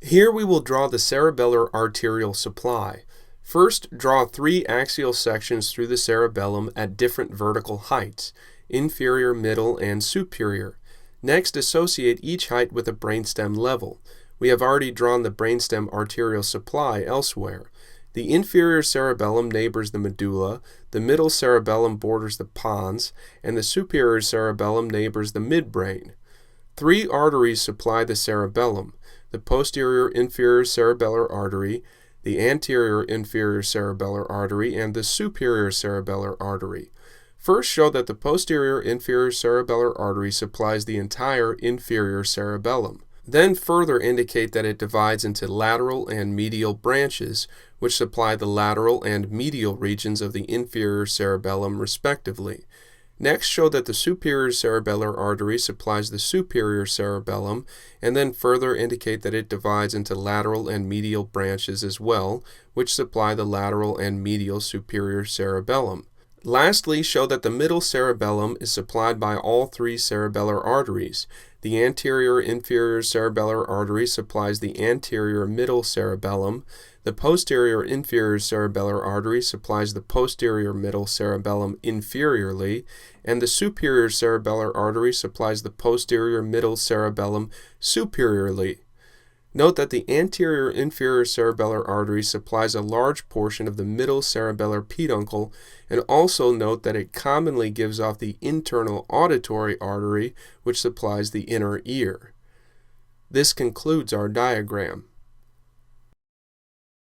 Here we will draw the cerebellar arterial supply. First, draw 3 axial sections through the cerebellum at different vertical heights, inferior, middle, and superior. Next, associate each height with a brainstem level. We have already drawn the brainstem arterial supply elsewhere. The inferior cerebellum neighbors the medulla, the middle cerebellum borders the pons, and the superior cerebellum neighbors the midbrain. 3 arteries supply the cerebellum: the posterior inferior cerebellar artery, the anterior inferior cerebellar artery, and the superior cerebellar artery. First, show that the posterior inferior cerebellar artery supplies the entire inferior cerebellum. Then further indicate that it divides into lateral and medial branches, which supply the lateral and medial regions of the inferior cerebellum respectively. Next, show that the superior cerebellar artery supplies the superior cerebellum, and then further indicate that it divides into lateral and medial branches as well, which supply the lateral and medial superior cerebellum. Lastly, show that the middle cerebellum is supplied by all 3 cerebellar arteries. The anterior inferior cerebellar artery supplies the anterior middle cerebellum, the posterior inferior cerebellar artery supplies the posterior middle cerebellum inferiorly, and the superior cerebellar artery supplies the posterior middle cerebellum superiorly. Note that the anterior inferior cerebellar artery supplies a large portion of the middle cerebellar peduncle, and also note that it commonly gives off the internal auditory artery, which supplies the inner ear. This concludes our diagram.